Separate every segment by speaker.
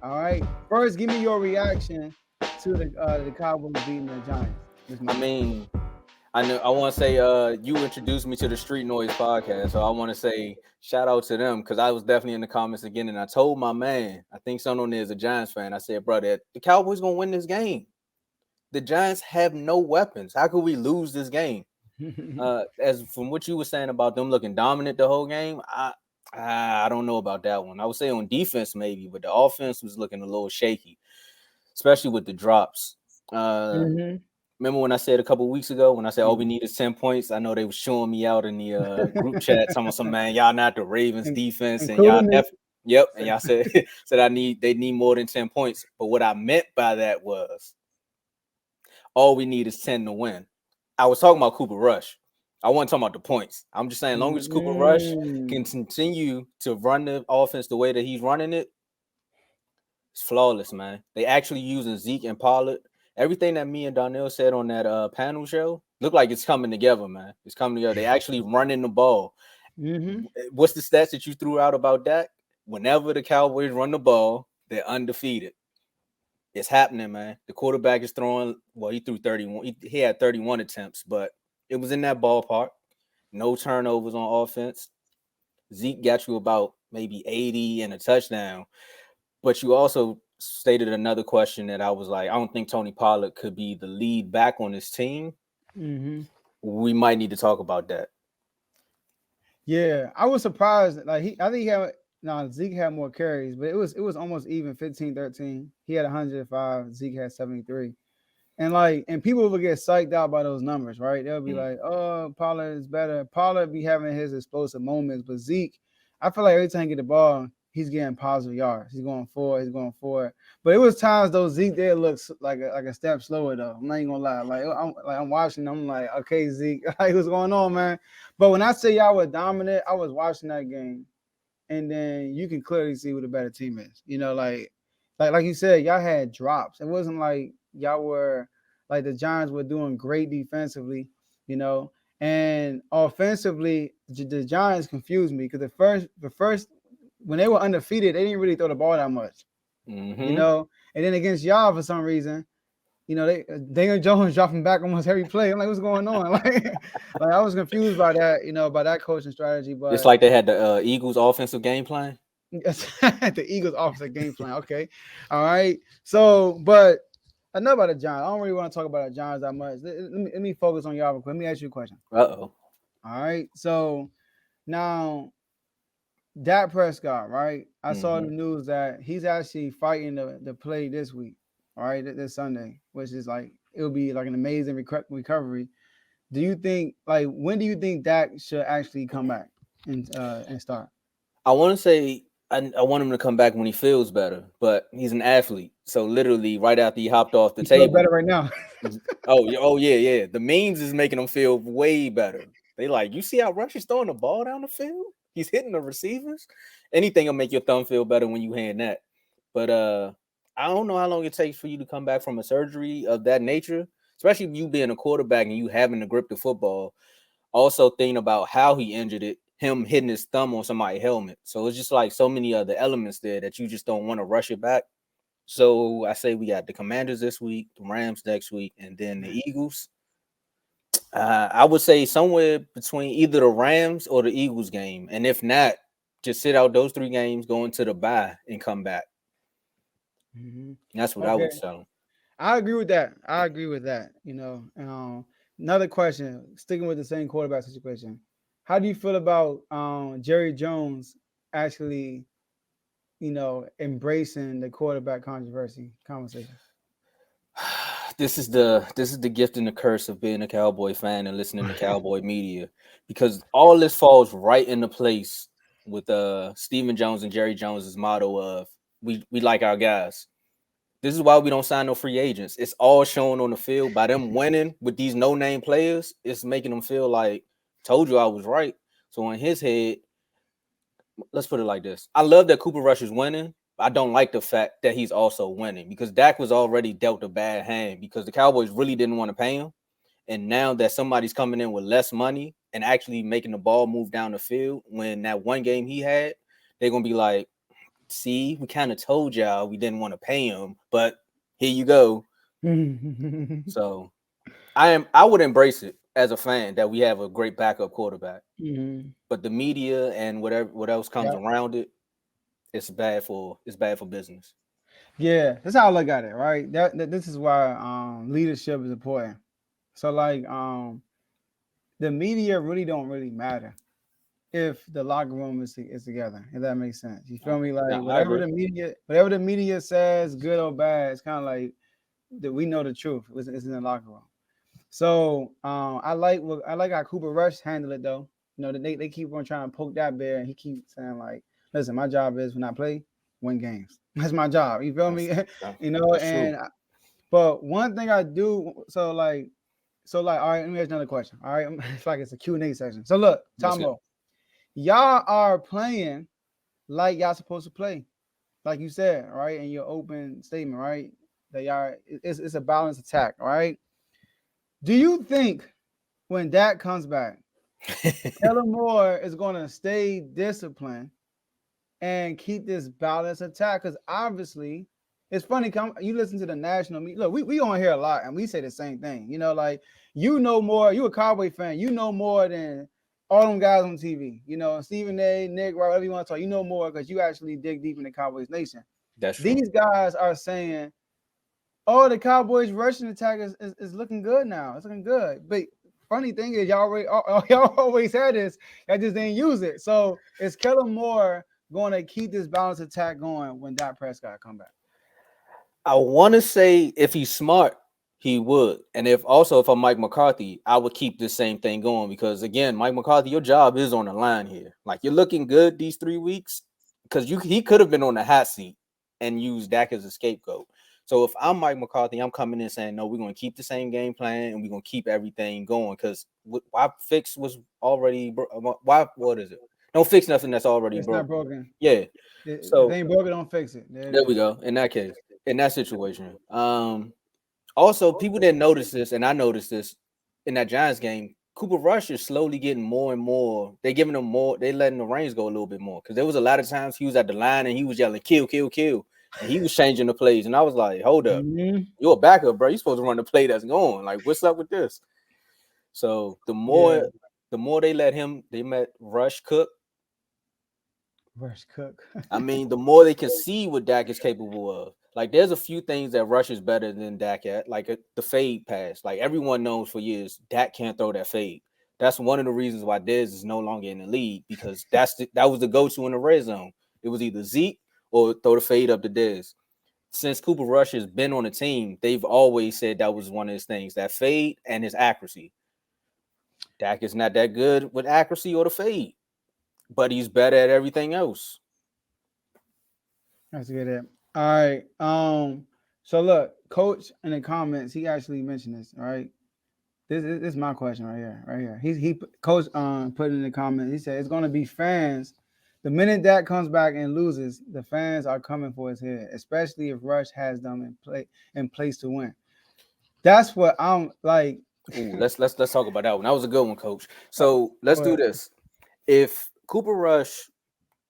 Speaker 1: All right. First, give me your reaction to the Cowboys beating the Giants this
Speaker 2: I
Speaker 1: Monday.
Speaker 2: mean, I know I want to say you introduced me to the Street Noise podcast, so I want to say shout out to them because I was definitely in the comments again, and I told my man, I think someone on there is a Giants fan. I said, brother, the Cowboys gonna win this game. The Giants have no weapons. How could we lose this game? As from what you were saying about them looking dominant the whole game, I don't know about that one. I would say on defense maybe, but the offense was looking a little shaky, especially with the drops. Uh,
Speaker 1: hmm
Speaker 2: Remember when I said a couple weeks ago when I said all we
Speaker 1: Yeah.
Speaker 2: need is 10 points? I know they were showing me out in the group chat, talking about some man, y'all not the Ravens
Speaker 1: In-
Speaker 2: defense, and y'all
Speaker 1: Including me.
Speaker 2: yep, and y'all said said they need more than 10 points. But what I meant by that was all we need is 10 to win. I was talking about Cooper Rush. I wasn't talking about the points. I'm just saying, as long as Cooper Rush can
Speaker 1: Mm.
Speaker 2: continue to run the offense the way that he's running it, it's flawless, man. They actually using Zeke and Pollard. Everything that me and Donnell said on that panel show looked like it's coming together, man. It's coming together. They actually running the ball.
Speaker 1: hmm
Speaker 2: What's the stats that you threw out about that? Whenever the Cowboys run the ball, they're undefeated. It's happening, man. The quarterback is throwing. Well, he threw 31. He had 31 attempts, but it was in that ballpark. No turnovers on offense. Zeke got you about maybe 80 and a touchdown. But you also stated another question that I was like, I don't think Tony Pollard could be the lead back on this team.
Speaker 1: hmm
Speaker 2: We might need to talk about that.
Speaker 1: Yeah, I was surprised. Like I think he had no Zeke had more carries, but it was almost even 15-13. He had 105. Zeke had 73. And people will get psyched out by those numbers, right? They'll be
Speaker 2: Mm.
Speaker 1: like, "Oh, Pollard is better." Pollard be having his explosive moments, but Zeke, I feel like every time he get the ball, he's getting positive yards. He's going forward. He's going forward. But it was times though Zeke there looks like a step slower though. I'm not even gonna lie. I'm watching. I'm like, okay, Zeke, like what's going on, man? But when I say y'all were dominant, I was watching that game, and then you can clearly see who the better team is. Like you said, y'all had drops. It wasn't like y'all were like the Giants were doing great defensively, you know, and offensively the Giants confused me because the first when they were undefeated, they didn't really throw the ball that much, you
Speaker 2: Mm-hmm.
Speaker 1: know, and then against y'all for some reason. They Daniel Jones dropping back almost every play. I'm like, what's going on? Like I was confused by that, by that coaching strategy.
Speaker 2: It's
Speaker 1: But
Speaker 2: like they had the Eagles offensive game plan.
Speaker 1: the Eagles offensive game plan. Okay. All right. So, but enough about the Giants. I don't really want to talk about the Giants that much. Let me focus on y'all real quick. Let me ask you a question.
Speaker 2: Uh-oh.
Speaker 1: All right. So now Dak Prescott, right? I saw in
Speaker 2: Mm-hmm.
Speaker 1: the news that he's actually fighting the play this week. All right, this Sunday, which is like it'll be like an amazing recovery. Do you think when do you think Dak should actually come back and start?
Speaker 2: I want to say I want him to come back when he feels better, but he's an athlete. So literally right after he hopped off the
Speaker 1: You feel better
Speaker 2: table.
Speaker 1: right now?
Speaker 2: Oh yeah, yeah. The memes is making him feel way better. They like, you see how Rush is throwing the ball down the field? He's hitting the receivers. Anything will make your thumb feel better when you hand that. But I don't know how long it takes for you to come back from a surgery of that nature, especially you being a quarterback and you having to grip the football. Also thinking about how he injured it, him hitting his thumb on somebody's helmet. So it's just like so many other elements there that you just don't want to rush it back. So I say we got the Commanders this week, the Rams next week, and then the Eagles. I would say somewhere between either the Rams or the Eagles game, and if not, just sit out those three games, go into the bye, and come back.
Speaker 1: hmm
Speaker 2: That's what I
Speaker 1: Okay.
Speaker 2: would tell them.
Speaker 1: I agree with that. I agree with that. Another question, sticking with the same quarterback situation. How do you feel about Jerry Jones actually, embracing the quarterback controversy conversation?
Speaker 2: This is the gift and the curse of being a Cowboy fan and listening to Cowboy media, because all this falls right into place with Stephen Jones and Jerry Jones's motto of we like our guys. This is why we don't sign no free agents. It's all shown on the field by them winning with these no name players. It's making them feel like told you I was right. So in his head, let's put it like this: I love that Cooper Rush is winning. I don't like the fact that he's also winning because Dak was already dealt a bad hand because the Cowboys really didn't want to pay him. And now that somebody's coming in with less money and actually making the ball move down the field when that one game he had, they're gonna be like, see, we kind of told y'all we didn't want to pay him, but here you go.
Speaker 1: Mhm.
Speaker 2: So I would embrace it as a fan that we have a great backup quarterback. But the media and what else comes
Speaker 1: Yeah.
Speaker 2: around it, it's bad for business.
Speaker 1: Yeah, that's how I look at it, right? This is why leadership is important. So like the media don't really matter if the locker room is together. If that makes sense, you feel me?
Speaker 2: No,
Speaker 1: Like
Speaker 2: I agree.
Speaker 1: whatever the media says, good or bad, it's kind of like that we know the truth. It's in the locker room. So I like how Cooper Rush handled it though. You know, they keep on trying to poke that bear, and he keeps saying like, "Listen, my job is when I play, win games. That's my job." You feel me?
Speaker 2: That's that-
Speaker 1: You know,
Speaker 2: that's true.
Speaker 1: but one thing I do, so like, all right, let me ask another question. All right, it's like it's a Q&A section. So look,
Speaker 2: Let's go.
Speaker 1: Tomo, y'all are playing like y'all supposed to play, like you said, right, in your open statement, right? That y'all it's a balanced attack, right? Do you think when Dak comes back, Kellen Moore is going to stay disciplined and keep this balanced attack? Because obviously, it's funny. You listen to the national media. Look, we on here a lot, and we say the same thing. You know, like you know more. You a Cowboy fan. You know more than all them guys on TV. You know, Stephen A, Nick, whatever you want to talk. You know more because you actually dig deep in the Cowboys nation.
Speaker 2: That's true.
Speaker 1: These guys are saying, "Oh, the Cowboys rushing attack is looking good now. It's looking good." But funny thing is, y'all always had this. I just didn't use it. So is Kellen Moore going to keep this balanced attack going when Dak Prescott come back?
Speaker 2: I want to say if he's smart, he would. And if I'm Mike McCarthy, I would keep this same thing going because again, Mike McCarthy, your job is on the line here. Like you're looking good these 3 weeks because he could have been on the hot seat and used Dak as a scapegoat. So if I'm Mike McCarthy, I'm coming in saying no, we're going to keep the same game plan and we're going to keep everything going because why fix was already why what is it? Don't fix nothing that's already
Speaker 1: It's not
Speaker 2: broken.
Speaker 1: broken.
Speaker 2: Yeah.
Speaker 1: If
Speaker 2: So
Speaker 1: they ain't broken, don't fix it. There it
Speaker 2: there we
Speaker 1: is.
Speaker 2: go. In that case, in that situation. Also, people didn't notice this, and I noticed this in that Giants game. Cooper Rush is slowly getting more and more. They giving him more. They letting the reins go a little bit more because there was a lot of times he was at the line and he was yelling "kill, kill, kill," and he was changing the plays. And I was like, "Hold up,
Speaker 1: Mm-hmm.
Speaker 2: you're a backup, bro. You're supposed to run the play that's going. Like, what's up with this?" So
Speaker 1: Yeah,
Speaker 2: the more they let him, they let Rush cook.
Speaker 1: Rush Cook.
Speaker 2: I mean, the more they can see what Dak is capable of. Like, there's a few things that Rush is better than Dak at, like the fade pass. Like everyone knows for years, Dak can't throw that fade. That's one of the reasons why Dez is no longer in the league because that was the go-to in the red zone. It was either Zeke or throw the fade up to Dez. Since Cooper Rush has been on the team, they've always said that was one of his things, that fade and his accuracy. Dak is not that good with accuracy or the fade, but he's better at everything else.
Speaker 1: That's good. All right. So look, Coach in the comments, he actually mentioned this. All right. This is my question right here, right here. He Coach put in the comments. He said it's gonna be fans. The minute that comes back and loses, the fans are coming for his head, especially if Rush has them in place to win. That's what I'm like.
Speaker 2: Ooh, let's talk about that one. That was a good one, Coach. So let's do
Speaker 1: But
Speaker 2: this. If Cooper Rush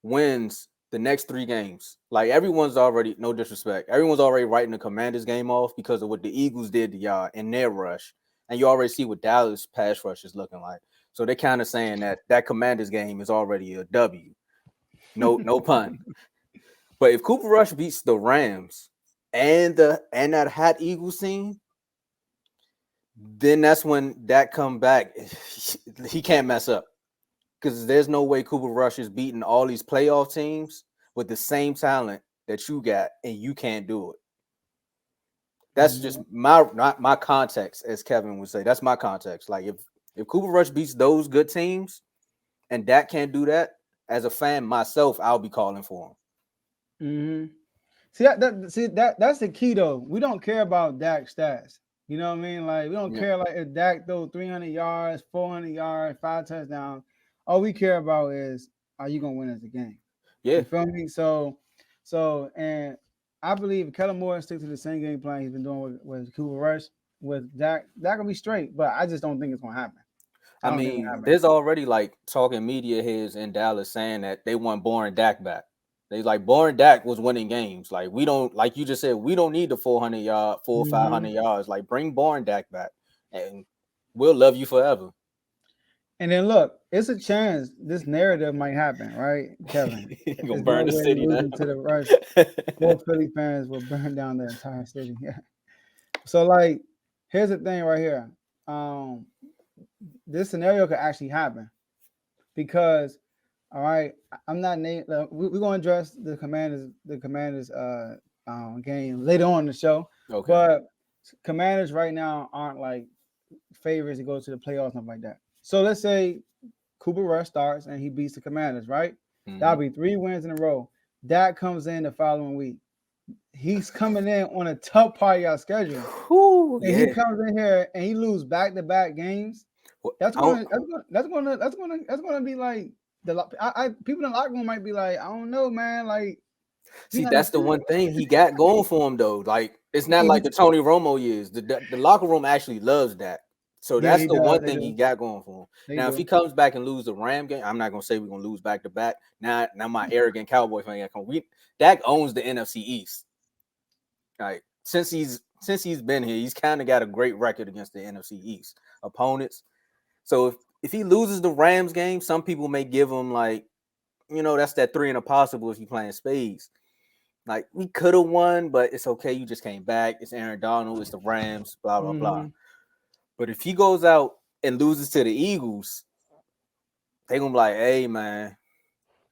Speaker 2: wins the next 3 games, like everyone's already, no disrespect, everyone's already writing the Commanders game off because of what the Eagles did to y'all in their rush, and you already see what Dallas pass rush is looking like. So they're kind of saying that Commanders game is already a W. No pun. But if Cooper Rush beats the Rams and that hot Eagles team, then that's when that come back. He can't mess up because there's no way Cooper Rush is beating all these playoff teams with the same talent that you got, and you can't do it. That's just
Speaker 1: Mhm.
Speaker 2: my context, as Kevin would say. That's my context. Like if Cooper Rush beats those good teams, and Dak can't do that, as a fan myself, I'll be calling for him.
Speaker 1: Mhm. That's the key though. We don't care about Dak stats. You know what I mean? Like we don't
Speaker 2: Yeah,
Speaker 1: care like if Dak throw 300 yards, 400 yards, 5 touchdowns. All we care about is are you gonna win us the game?
Speaker 2: yeah.
Speaker 1: You feel me? And I believe if Kellen Moore stick to the same game plan he's been doing with Cooper Rush with Dak will be straight. But I just don't think it's gonna happen. I
Speaker 2: I
Speaker 1: don't think it's
Speaker 2: mean,
Speaker 1: gonna happen.
Speaker 2: there's already like talking media heads in Dallas saying that they want boring Dak back. They like boring Dak was winning games. Like we don't, like you just said, we don't need the 400 yard, 500 yards. Like bring boring Dak back, and we'll love you forever.
Speaker 1: And then look, it's a chance this narrative might happen, right, Kevin?
Speaker 2: You gonna
Speaker 1: There's
Speaker 2: burn
Speaker 1: no
Speaker 2: the
Speaker 1: way
Speaker 2: city now.
Speaker 1: losing to the Rush. 4 Philly fans will burn down the entire city. Yeah. So like, here's the thing right here. Um, this scenario could actually happen because, all right, I'm not named. We're gonna address the Commanders game later on in the show,
Speaker 2: Okay.
Speaker 1: but Commanders right now aren't like favorites to go to the playoffs, something like that. So let's say Cooper Rush starts and he beats the Commanders, right? That'll be 3 wins in a row. That comes in the following week. He's coming in on a tough part of your schedule.
Speaker 2: Whew,
Speaker 1: And he
Speaker 2: yeah.
Speaker 1: comes in here and he loses back-to-back games.
Speaker 2: Well,
Speaker 1: That's
Speaker 2: I don't-
Speaker 1: gonna be like people in the locker room might be like, I don't know, man. Like he's
Speaker 2: See,
Speaker 1: not
Speaker 2: that's the one thing he got going for him though. Like it's not like
Speaker 1: he,
Speaker 2: the Tony Romo years. The locker room actually loves that. So
Speaker 1: yeah,
Speaker 2: that's
Speaker 1: he
Speaker 2: the
Speaker 1: does.
Speaker 2: one
Speaker 1: They
Speaker 2: thing he
Speaker 1: do.
Speaker 2: got going for him.
Speaker 1: They
Speaker 2: Now, if he
Speaker 1: do.
Speaker 2: comes back and lose the Ram game, I'm not gonna say we're gonna lose back to back. Now my arrogant Cowboy fan got come. Dak owns the NFC East. Like since he's been here, he's kind of got a great record against the NFC East opponents. So if he loses the Rams game, some people may give him like, that's that 3 and a possible if you playing spades. Like we could have won, but it's okay. You just came back. It's Aaron Donald. It's the Rams. Blah blah blah.
Speaker 1: Mm-hmm.
Speaker 2: But if he goes out and loses to the Eagles, they gonna be like, "Hey man,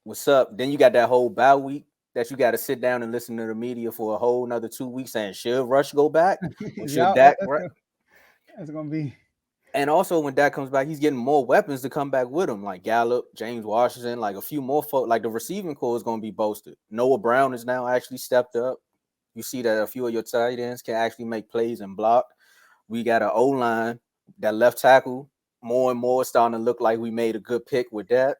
Speaker 2: what's up?" Then you got that whole bye week that you got to sit down and listen to the media for a whole another 2 weeks saying, "Should Rush go back or should
Speaker 1: Yeah,
Speaker 2: Dak?"
Speaker 1: that's gonna be.
Speaker 2: And also when Dak comes back, he's getting more weapons to come back with him, like Gallup, James Washington, like a few more folks. Like the receiving core is gonna be boasted. Noah Brown is now actually stepped up. You see that a few of your tight ends can actually make plays and block. We got an O line, that left tackle, more and more starting to look like we made a good pick with that.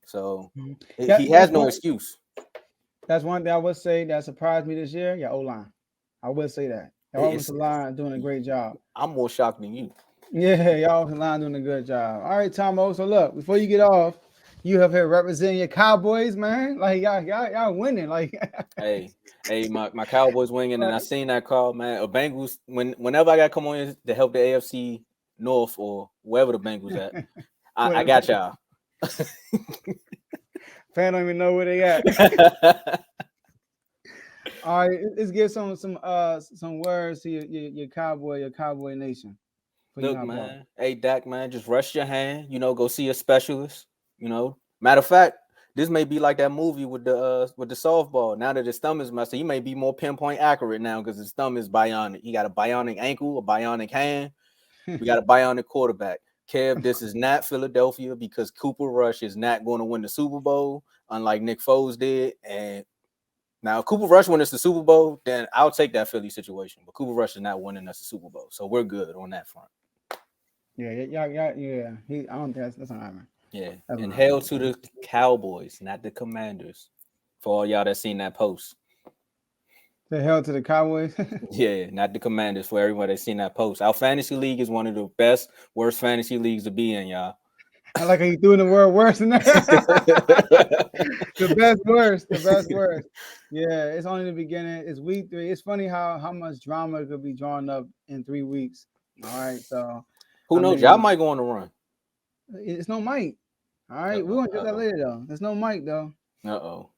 Speaker 2: So he has no excuse.
Speaker 1: That's one thing I would say that surprised me this year. Yeah, O line. I would say that. Y'all offensive line doing a great job.
Speaker 2: I'm more shocked than you.
Speaker 1: Yeah, y'all offensive line doing a good job. All right, Tomo. So look, before you get off, you have here representing your Cowboys, man. Like y'all winning. Like
Speaker 2: hey, my Cowboys winning, and I seen that call, man. A Bengals whenever I got to come on to help the AFC North or wherever the Bengals at, I got y'all.
Speaker 1: Fan don't even know where they at. All right, let's give some words to your Cowboy Nation.
Speaker 2: Look, man. Hey, Dak, man, just rest your hand. Go see a specialist. Matter of fact, this may be like that movie with the softball. Now that his thumb is messed, he may be more pinpoint accurate now because his thumb is bionic. He got a bionic ankle, a bionic hand. We got a bionic quarterback. Kev, this is not Philadelphia because Cooper Rush is not going to win the Super Bowl, unlike Nick Foles did. And now, if Cooper Rush wins the Super Bowl, then I'll take that Philly situation. But Cooper Rush is not winning us the Super Bowl, so we're good on that front.
Speaker 1: Yeah. I don't think that's not happening.
Speaker 2: Yeah, and hail to the Cowboys, not the Commanders. For all y'all that seen that post.
Speaker 1: The hell to the Cowboys.
Speaker 2: Yeah, not the Commanders. For everyone that seen that post, our fantasy league is one of the best, worst fantasy leagues to be in, y'all.
Speaker 1: I like how you doing the word worse than that. The best worst. Yeah, it's only the beginning. It's week 3. It's funny how much drama could be drawn up in 3 weeks. All right, so
Speaker 2: who knows? Y'all might go on the run.
Speaker 1: It's no Mike. All right, we're gonna get that later though. There's no Mike though.
Speaker 2: All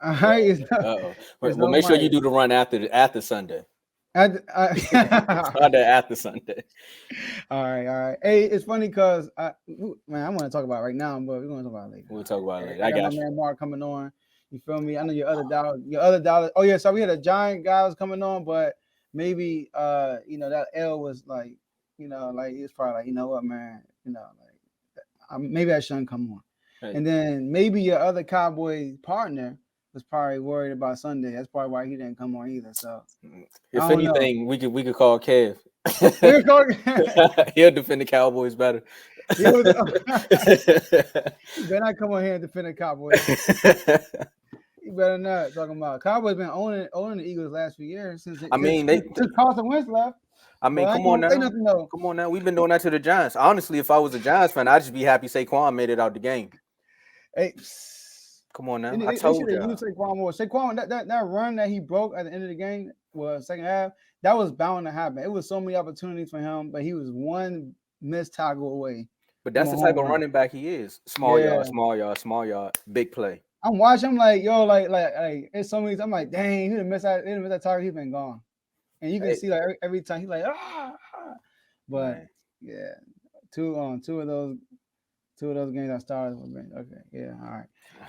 Speaker 1: right,
Speaker 2: well, make sure you do the run after Sunday. Sunday after Sunday.
Speaker 1: All right. Hey, it's funny because I want to talk about it right now, but we're gonna talk about it later.
Speaker 2: We'll talk about it later. I got
Speaker 1: my man Mark coming on. You feel me? I know your other dollar. Oh yeah, so we had a giant guy was coming on, but maybe that L was like, like it's probably like, you know what, man, maybe I shouldn't come on. Hey. And then maybe your other Cowboy partner was probably worried about Sunday. That's probably why he didn't come on either. So
Speaker 2: if anything, we could call Kev. He'll defend the Cowboys better.
Speaker 1: You better not come on here and defend the Cowboys. You better not. Talking about Cowboys been owning the Eagles the last few years since Carson Wentz left.
Speaker 2: Come on now. Come on now. We've been doing that to the Giants. Honestly, if I was a Giants fan, I'd just be happy Saquon made it out the game.
Speaker 1: Hey,
Speaker 2: Come on now.
Speaker 1: And
Speaker 2: I
Speaker 1: they should
Speaker 2: told
Speaker 1: have
Speaker 2: y'all.
Speaker 1: used Saquon more. Saquon, that run that he broke at the end of the game, well, second half, that was bound to happen. It was so many opportunities for him, but he was one missed tackle away
Speaker 2: But
Speaker 1: from
Speaker 2: that's
Speaker 1: a
Speaker 2: the type
Speaker 1: home
Speaker 2: of
Speaker 1: run.
Speaker 2: running back he is. Small
Speaker 1: Yeah.
Speaker 2: yard, small yard, small yard, big play.
Speaker 1: I'm watching, I'm like, yo, like it's so many. I'm like, dang, he didn't miss that target, he's been gone. And you can see like every time he's like, but
Speaker 2: Man.
Speaker 1: yeah, two of those games I started with. Okay, yeah,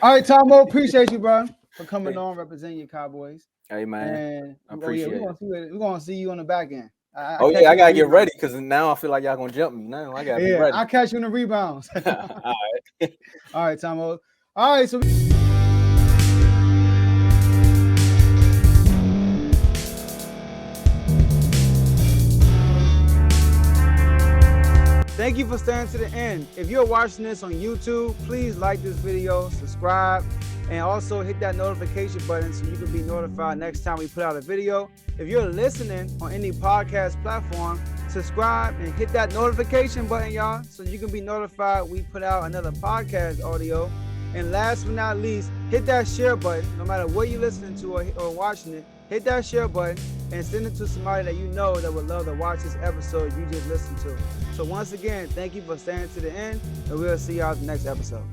Speaker 1: all right, Tomo, appreciate you, bro, for coming on, representing your Cowboys.
Speaker 2: Hey man,
Speaker 1: And
Speaker 2: I appreciate it.
Speaker 1: we're gonna see you on the back end. I
Speaker 2: Oh
Speaker 1: catch
Speaker 2: yeah, I
Speaker 1: you in the
Speaker 2: gotta get ready
Speaker 1: rebounds.
Speaker 2: because now I feel like y'all gonna jump me. Now I gotta be
Speaker 1: Yeah,
Speaker 2: ready.
Speaker 1: I catch you in the rebounds.
Speaker 2: All right.
Speaker 1: All right, Tomo. All right, so. Thank you for staying to the end. If you're watching this on YouTube, please like this video, subscribe, and also hit that notification button so you can be notified next time we put out a video. If you're listening on any podcast platform, subscribe and hit that notification button, y'all, so you can be notified we put out another podcast audio. And last but not least, hit that share button. No matter what you're listening to or watching it, hit that share button and send it to somebody that you know that would love to watch this episode you just listened to. So once again, thank you for staying to the end, and we'll see y'all in the next episode.